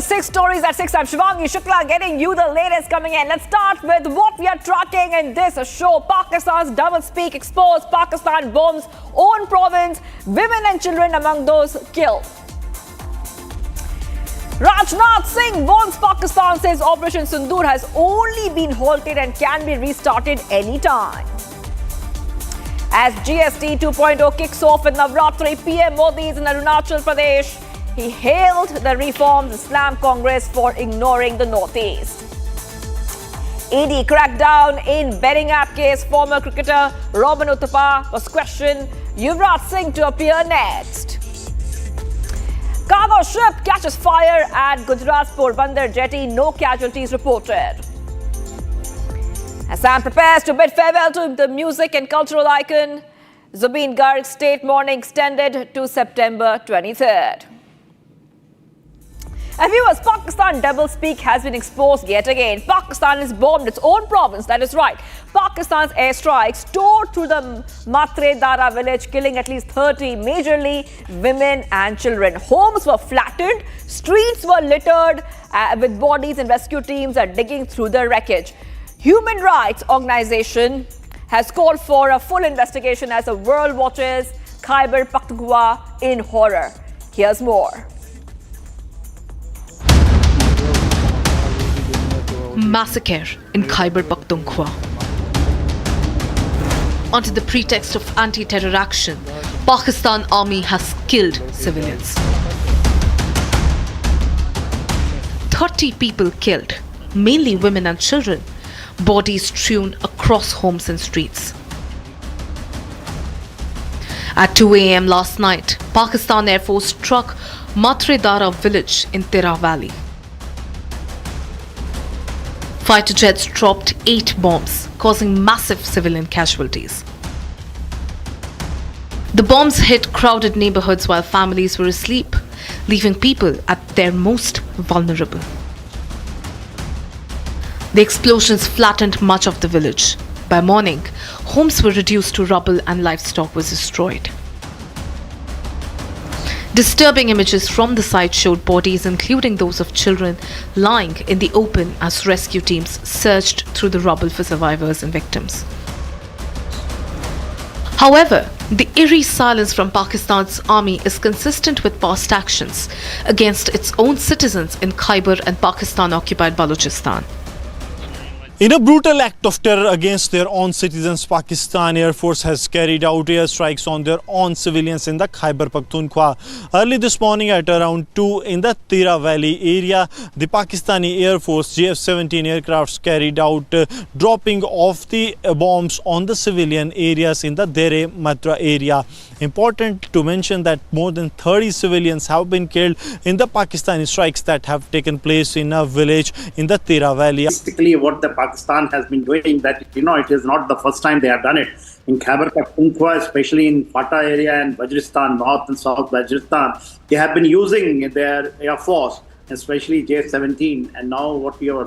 Morning 6 stories at 6. I'm Shivangi Shukla getting you the latest coming in. Let's start with what we are tracking in this show. Pakistan's doublespeak exposed. Pakistan bombs own province. Women and children among those killed. Rajnath Singh warns Pakistan, says Operation Sindoor has only been halted and can be restarted anytime. As GST 2.0 kicks off in Navratri, PM Modi is in Arunachal Pradesh. He hailed the reforms Islam Congress for ignoring the Northeast. ED crackdown in betting app case. Former cricketer Robin Uthappa was questioned. Yuvraj Singh to appear next. Cargo ship catches fire at Gujarat's Porbandar jetty. No casualties reported. Assam prepares to bid farewell to the music and cultural icon. Zubin Garg's state mourning extended to September 23rd. And viewers, Pakistan doublespeak has been exposed yet again. Pakistan has bombed its own province, that is right. Pakistan's airstrikes tore through the Matre Dara village, killing at least 30, majorly women and children. Homes were flattened, streets were littered with bodies, and rescue teams are digging through the wreckage. Human rights organization has called for a full investigation as the world watches Khyber Pakhtunkhwa in horror. Here's more. Massacre in Khyber Pakhtunkhwa. Under the pretext of anti-terror action, Pakistan army has killed civilians. 30 people killed, mainly women and children, bodies strewn across homes and streets. At 2 a.m. last night, Pakistan Air Force struck Matre Dara village in Tira Valley. Fighter jets dropped 8 bombs, causing massive civilian casualties. The bombs hit crowded neighborhoods while families were asleep, leaving people at their most vulnerable. The explosions flattened much of the village. By morning, homes were reduced to rubble and livestock was destroyed. Disturbing images from the site showed bodies, including those of children, lying in the open as rescue teams searched through the rubble for survivors and victims. However, the eerie silence from Pakistan's army is consistent with past actions against its own citizens in Khyber and Pakistan-occupied Balochistan. In a brutal act of terror against their own citizens, Pakistan Air Force has carried out airstrikes on their own civilians in the Khyber Pakhtunkhwa. Early this morning at around 2 in the Tira Valley area, the Pakistani Air Force JF-17 aircrafts carried out dropping off the bombs on the civilian areas in the Dere Matra area. Important to mention that more than 30 civilians have been killed in the Pakistani strikes that have taken place in a village in the Tira Valley. Basically, what the Pakistan has been doing, that it is not the first time they have done it. In Khyber Pakhtunkhwa, especially in Fata area and Waziristan, North and South Waziristan, they have been using their air force, especially JF-17. And now what your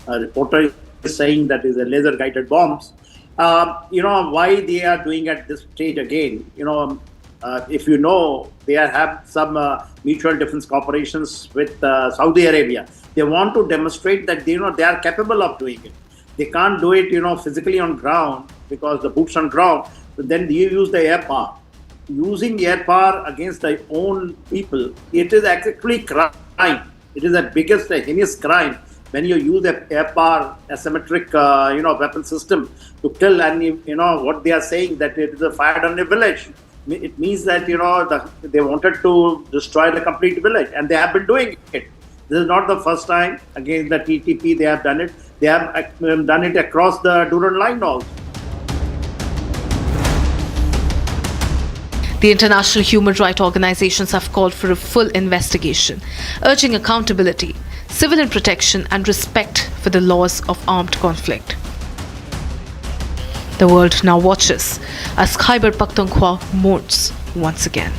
reporter is saying, that is a laser-guided bombs. Why they are doing at this stage again? If you know, they have some mutual defense cooperations with Saudi Arabia. They want to demonstrate that they are capable of doing it. They can't do it, physically on ground because the boots on ground. But then you use the air power. Using air power against their own people, it is actually crime. It is the biggest heinous crime when you use the air power asymmetric, weapon system to kill. And what they are saying, that it is a fired on a village. It means that they wanted to destroy the complete village, and they have been doing it. This is not the first time against the TTP they have done it. They have done it across the Durand line also. The international human rights organizations have called for a full investigation, urging accountability, civilian protection and respect for the laws of armed conflict. The world now watches as Khyber Pakhtunkhwa mourns once again.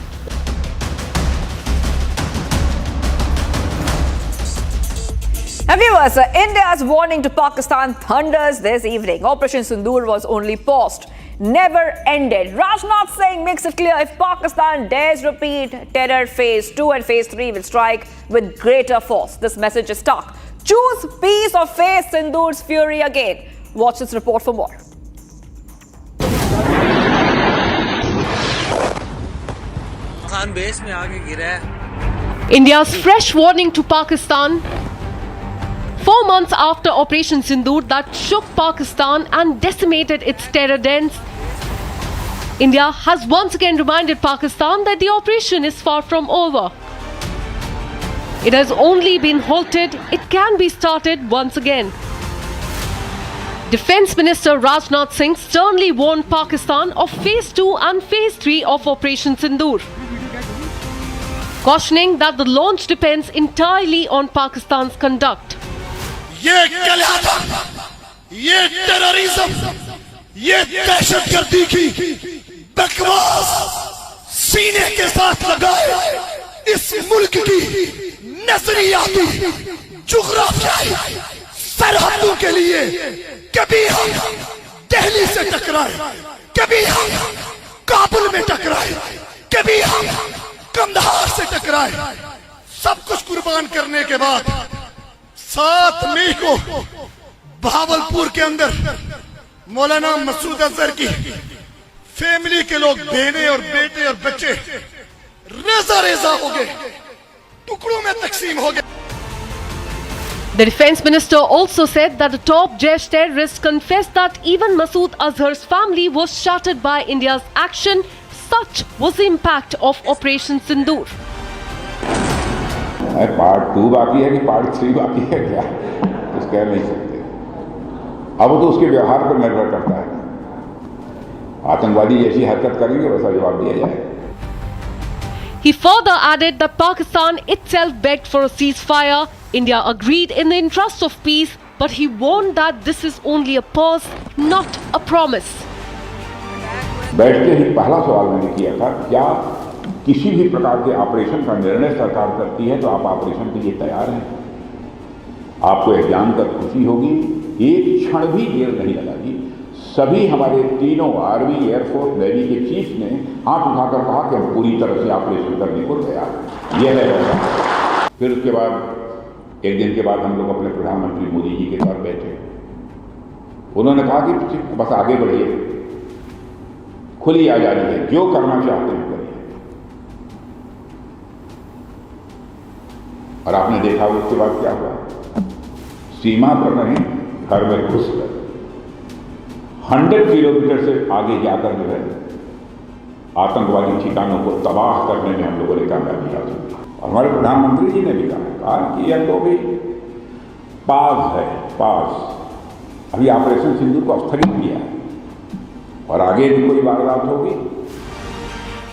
Now viewers, India's warning to Pakistan thunders this evening. Operation Sindoor was only paused never ended. Rajnath Singh makes it clear if Pakistan dares repeat terror, phase 2 and phase 3 will strike with greater force. This message is stark. Choose peace or face Sindoor's fury again. Watch this report for more. India's fresh warning to Pakistan. 4 months after Operation Sindoor that shook Pakistan and decimated its terror dens, India has once again reminded Pakistan that the operation is far from over. It has only been halted. It can be started once again. Defence Minister Rajnath Singh sternly warned Pakistan of phase 2 and phase 3 of Operation Sindoor, cautioning that the launch depends entirely on Pakistan's conduct. ये कलह, ये terrorism, ये दहशतगर्दी की बकवास सीने के साथ लगाए इस मुल्क की नजरियाती जुग्राफियाई सरहदों के लिए कभी हम दिल्ली से टकराए, कभी हम काबुल में टकराए, कभी हम कंधार से टकराए, सब कुछ कुर्बान करने के बाद 7 मई को भावलपुर के अंदर मौलाना मसूद अजहर की फैमिली के लोग बहने और बेटे और बच्चे रेजा रेजा हो गए, टुकड़ों में तकसीम हो गए. The defence minister also said that the top Jaish terrorist confessed that even Masood Azhar's family was shattered by India's action. Such was the impact of Operation Sindoor. Part 2 बाकी है कि पार्ट 3 बाकी है क्या, कुछ कह नहीं सकते. अब तो उसके व्यवहार पर निर्भर करता है. आतंकवादी जैसी हरकत करेंगे वैसा जवाब दिया जाएगा. He further added that Pakistan itself begged for a ceasefire. India agreed in the interest of peace, but he warned that this is only a pause, not a promise. बैठ के ही पहला सवाल मैंने किया था, क्या किसी भी प्रकार के ऑपरेशन का निर्णय सरकार करती है तो आप ऑपरेशन के लिए तैयार हैं? आपको यह जानकर खुशी होगी, एक क्षण भी देर नहीं लगाई. सभी हमारे तीनों आर्मी, एयरफोर्स, नेवी के चीफ ने हाथ उठाकर कहा कि हम पूरी तरह से ऑपरेशन करने को तैयार हैं. यह है. फिर उसके बाद एक दिन के बाद हम लोग अपने प्रधानमंत्री मोदी जी के साथ बैठे. उन्होंने कहा कि बस आगे बढ़िए, खुली आजादी है, जो करना चाहते हैं करिए. और आपने देखा उसके बाद क्या हुआ. सीमा पर नहीं, घर में घुसकर 100 किलोमीटर से आगे जाकर जो है आतंकवादी ठिकानों को तबाह करने में हम लोगों ने कामयाबी हासिल की. और हमारे प्रधानमंत्री जी ने भी कहा कि यह तो भी पास है, पास. अभी ऑपरेशन सिंदूर को स्थगित किया है और आगे भी कोई वारदात होगी.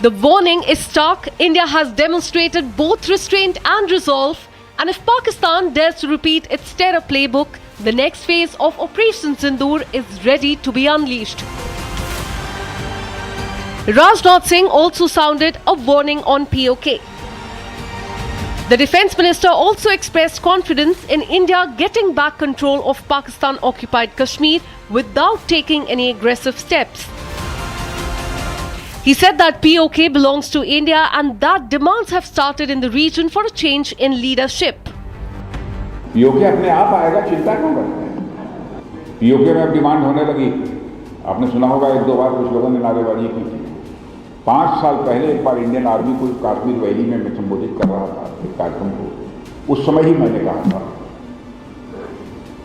The warning is stark. India has demonstrated both restraint and resolve, and if Pakistan dares to repeat its terror playbook, the next phase of Operation Sindoor is ready to be unleashed. Rajnath Singh also sounded a warning on POK. The Defence Minister also expressed confidence in India getting back control of Pakistan-occupied Kashmir without taking any aggressive steps. He said that POK belongs to India and that demands have started in the region for a change in leadership. POK अपने आप आएगा, चिंता क्यों करते हैं? POK में अब demand होने लगी. आपने सुना होगा 1-2 बार कुछ लोगों ने नारेबाजी की थी. 5 साल पहले एक बार इंडियन आर्मी को कश्मीर वैली में मैं संबोधित कर रहा था एक कार्यक्रम को. उस समय ही मैंने कहा था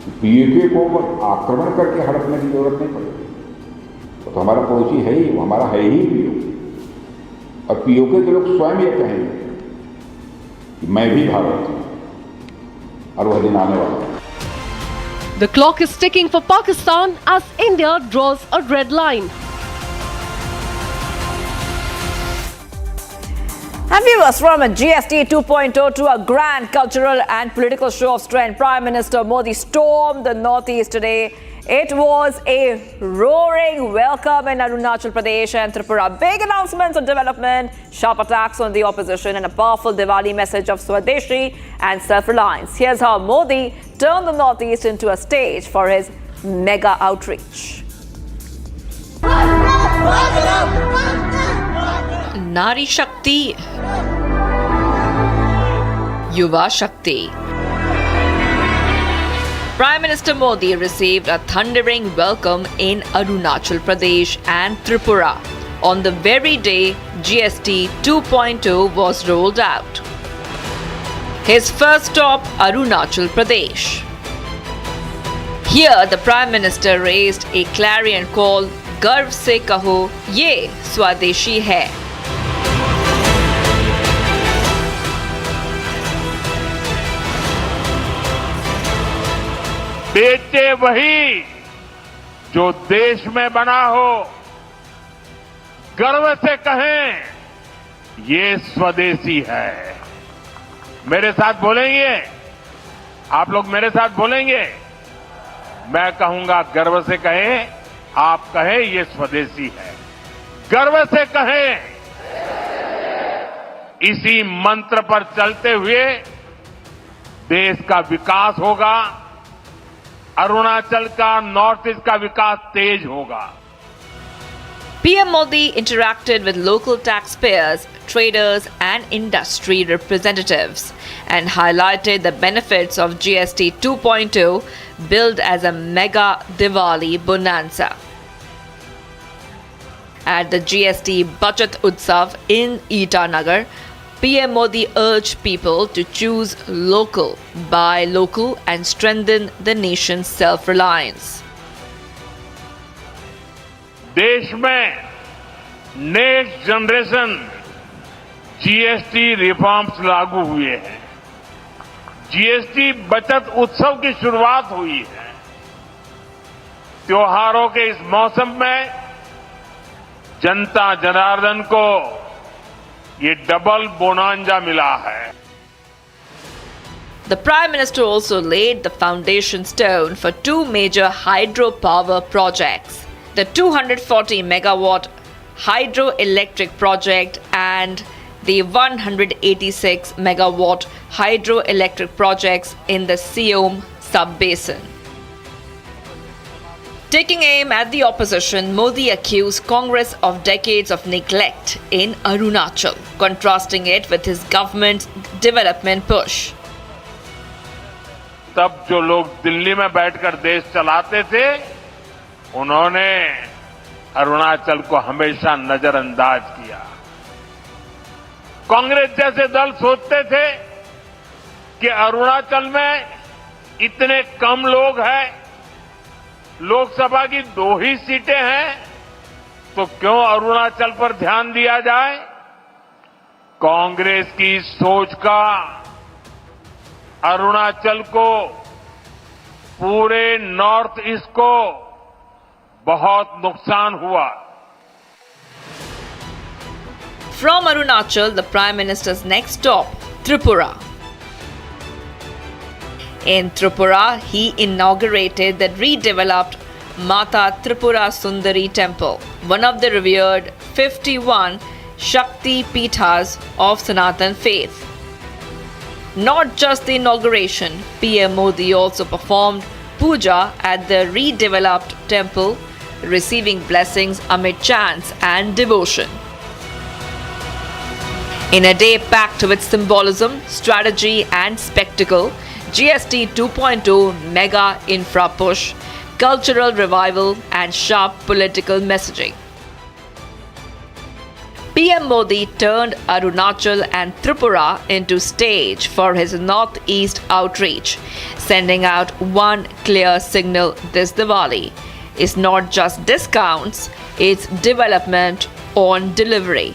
कि POK को आक्रमण करके हड़पने की जरूरत नहीं पड़ेगी. तो हमारा पड़ोसी है ही, वो हमारा है ही POK. और POK के लोग स्वयं ये कहेंगे कि मैं भी भारत हूं और वह दिन आने वाला है. The clock is ticking for Pakistan as India draws a red line. And viewers, from a GST 2.0 to a grand cultural and political show of strength, Prime Minister Modi stormed the northeast today. It was a roaring welcome in Arunachal Pradesh and Tripura. Big announcements on development, sharp attacks on the opposition, and a powerful Diwali message of Swadeshi and self-reliance. Here's how Modi turned the northeast into a stage for his mega outreach. Nari Shakti, Yuva Shakti. Prime Minister Modi received a thundering welcome in Arunachal Pradesh and Tripura on the very day GST 2.0 was rolled out. His first stop, Arunachal Pradesh. Here, the Prime Minister raised a clarion call, Garv se kaho, ye Swadeshi hai. बेचे वही जो देश में बना हो, गर्व से कहें ये स्वदेशी है। मेरे साथ बोलेंगे, आप लोग मेरे साथ बोलेंगे, मैं कहूंगा गर्व से कहें, आप कहें ये स्वदेशी है। गर्व से कहें, इसी मंत्र पर चलते हुए देश का विकास होगा, अरुणाचल का, नॉर्थ ईस्ट का विकास तेज होगा। PM Modi interacted with local taxpayers, traders and industry representatives and highlighted the benefits of GST 2.0 billed as a mega Diwali bonanza. At the GST Bachat Utsav in Itanagar, PM Modi urged people to choose local, buy local and strengthen the nation's self-reliance. देश में next generation GST reforms लागू हुए हैं। GST बचत उत्सव की शुरुआत हुई है। त्योहारों के इस मौसम में जनता जनार्दन को ये डबल बोनांजा मिला है। The Prime Minister also laid the foundation stone for two major hydropower projects, the 240 megawatt hydroelectric project and the 186 megawatt hydroelectric projects in the Siom sub-basin. Taking aim at the opposition, Modi accused Congress of decades of neglect in Arunachal, contrasting it with his government's development push. तब जो लोग दिल्ली में बैठकर देश चलाते थे, उन्होंने अरुणाचल को हमेशा नजरअंदाज किया। कांग्रेस जैसे दल सोचते थे कि अरुणाचल में इतने कम लोग हैं, लोकसभा की 2 ही सीटें हैं, तो क्यों अरुणाचल पर ध्यान दिया जाए? कांग्रेस की सोच का अरुणाचल को, पूरे नॉर्थ ईस्ट को बहुत नुकसान हुआ। From Arunachal, the Prime Minister's next stop, Tripura. In Tripura, he inaugurated the redeveloped Mata Tripura Sundari Temple, one of the revered 51 Shakti Pithas of Sanatan faith. Not just the inauguration, PM Modi also performed puja at the redeveloped temple, receiving blessings amid chants and devotion. In a day packed with symbolism, strategy and spectacle, GST 2.0 mega infra push, cultural revival and sharp political messaging. PM Modi turned Arunachal and Tripura into stage for his northeast outreach, sending out one clear signal this Diwali. It's not just discounts, it's development on delivery.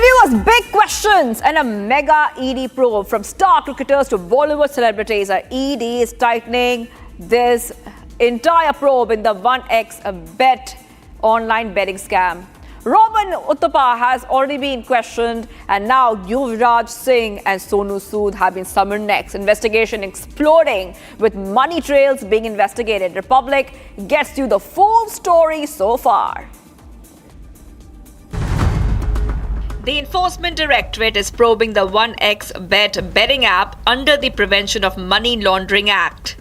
Viewers, big questions and a mega ED probe from star cricketers to Bollywood celebrities. ED is tightening this entire probe in the 1x bet online betting scam. Robin Uttapa has already been questioned, and now Yuvraj Singh and Sonu Sood have been summoned next. Investigation exploding with money trails being investigated. Republic gets you the full story so far. The Enforcement Directorate is probing the 1xBet betting app under the Prevention of Money Laundering Act.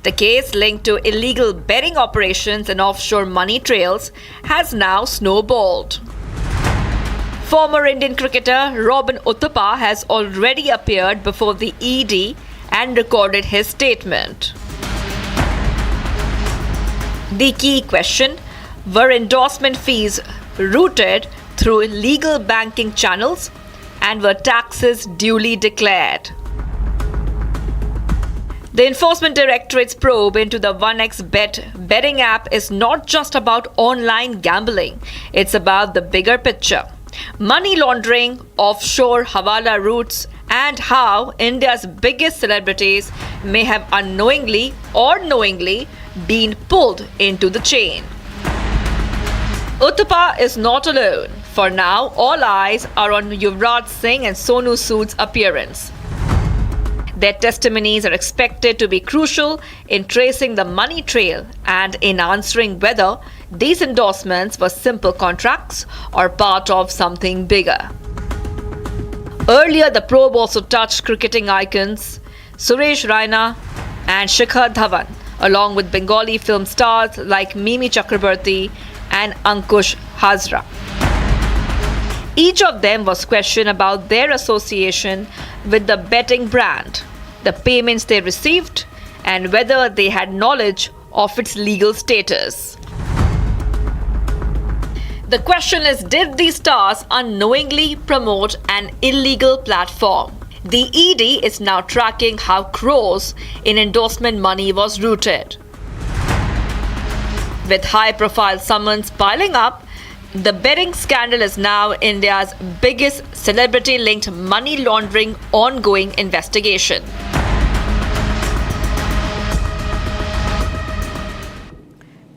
The case linked to illegal betting operations and offshore money trails has now snowballed. Former Indian cricketer Robin Uthappa has already appeared before the ED and recorded his statement. The key question: were endorsement fees routed through legal banking channels, and were taxes duly declared? The Enforcement Directorate's probe into the 1xBet betting app is not just about online gambling, it's about the bigger picture. Money laundering, offshore hawala routes, and how India's biggest celebrities may have unknowingly or knowingly been pulled into the chain. Uthappa is not alone. For now, all eyes are on Yuvraj Singh and Sonu Sood's appearance. Their testimonies are expected to be crucial in tracing the money trail and in answering whether these endorsements were simple contracts or part of something bigger. Earlier, the probe also touched cricketing icons Suresh Raina and Shikhar Dhawan, along with Bengali film stars like Mimi Chakrabarti and Ankush Hazra. Each of them was questioned about their association with the betting brand, the payments they received, and whether they had knowledge of its legal status. The question is, did these stars unknowingly promote an illegal platform? The ED is now tracking how crores in endorsement money was routed. With high-profile summons piling up, the betting scandal is now India's biggest celebrity-linked money laundering ongoing investigation.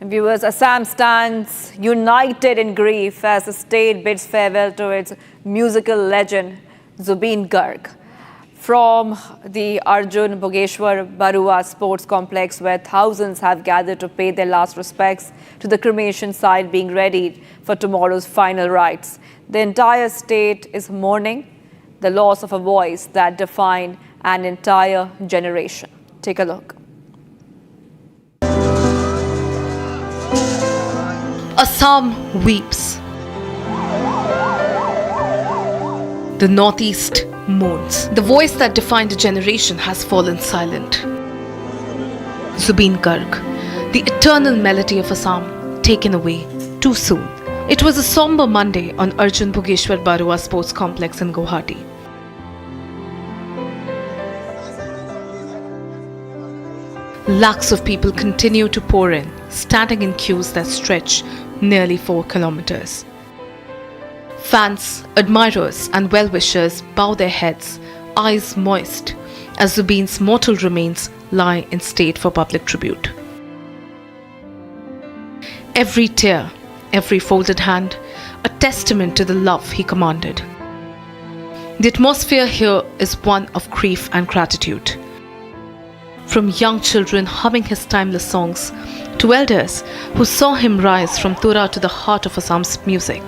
Viewers, Assam stands united in grief as the state bids farewell to its musical legend, Zubin Garg. From the Arjun Bhogeshwar Barua Sports Complex, where thousands have gathered to pay their last respects to the cremation site being readied for tomorrow's final rites. The entire state is mourning the loss of a voice that defined an entire generation. Take a look. Assam weeps. The Northeast mourns. The voice that defined a generation has fallen silent. Zubin Garg, the eternal melody of Assam, taken away too soon. It was a somber Monday on Arjun Bhogeshwar Barua Sports Complex in Guwahati. Lakhs of people continue to pour in, standing in queues that stretch nearly 4 kilometers. Fans, admirers and well-wishers bow their heads, eyes moist, as Zubin's mortal remains lie in state for public tribute. Every tear, every folded hand, a testament to the love he commanded. The atmosphere here is one of grief and gratitude. From young children humming his timeless songs to elders who saw him rise from Tura to the heart of Assam's music,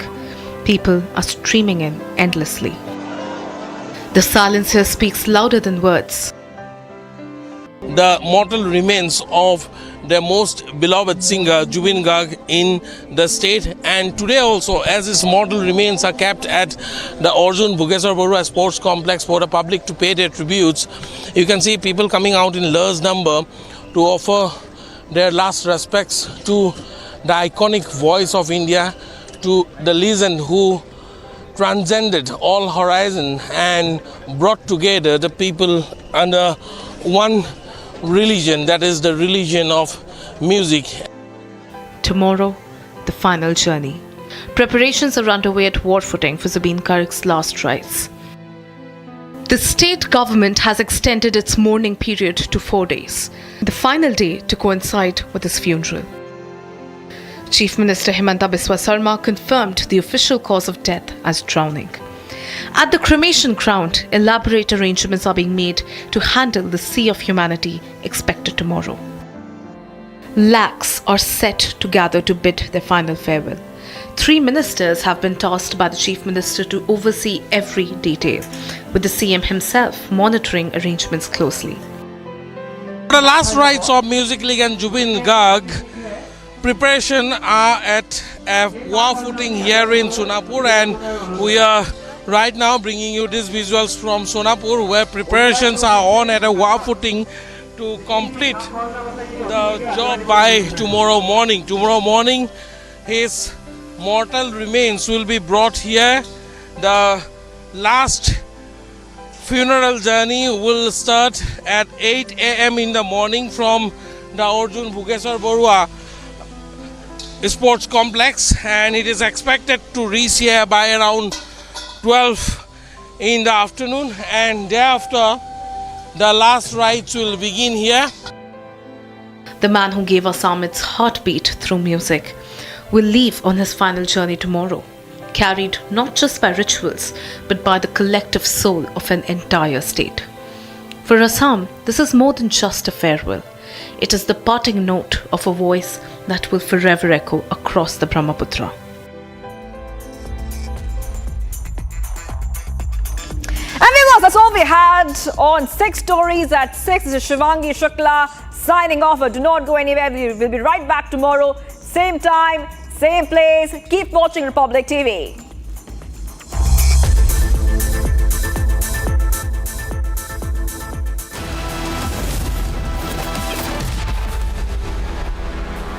people are streaming in endlessly. The silence here speaks louder than words. The mortal remains of their most beloved singer Zubin Garg in the state, and today also, as his mortal remains are kept at the Arjun Bhogeshwar Barua Sports Complex for the public to pay their tributes, you can see people coming out in large number to offer their last respects to the iconic voice of India, to the legend who transcended all horizon and brought together the people under one religion, that is the religion of music. Tomorrow, the final journey. Preparations are underway at war footing for Zubin Garg's last rites. The state government has extended its mourning period to 4 days, the final day to coincide with his funeral. Chief Minister Himanta Biswa Sarma confirmed the official cause of death as drowning. At the cremation ground, elaborate arrangements are being made to handle the sea of humanity expected tomorrow. Lakhs are set to gather to bid their final farewell. 3 ministers have been tasked by the Chief Minister to oversee every detail, with the CM himself monitoring arrangements closely. The last rites of Music League and Zubin Garg preparation are at a war footing here in Sonapur, and we are right now bringing you these visuals from Sonapur, where preparations are on at a war footing to complete the job by tomorrow morning. Tomorrow morning, his mortal remains will be brought here. The last funeral journey will start at 8 a.m. in the morning from the Arjun Bhugeshwar Barua Sports Complex, and it is expected to reach here by around 12 in the afternoon, and thereafter the last rites will begin here. The man who gave Assam its heartbeat through music will leave on his final journey tomorrow, carried not just by rituals but by the collective soul of an entire state. For Assam, this is more than just a farewell. It is the parting note of a voice that will forever echo across the Brahmaputra. And viewers, that's all we had on 6 Stories at 6. This is Shivangi Shukla signing off. Do not go anywhere. We'll be right back tomorrow. Same time, same place. Keep watching Republic TV.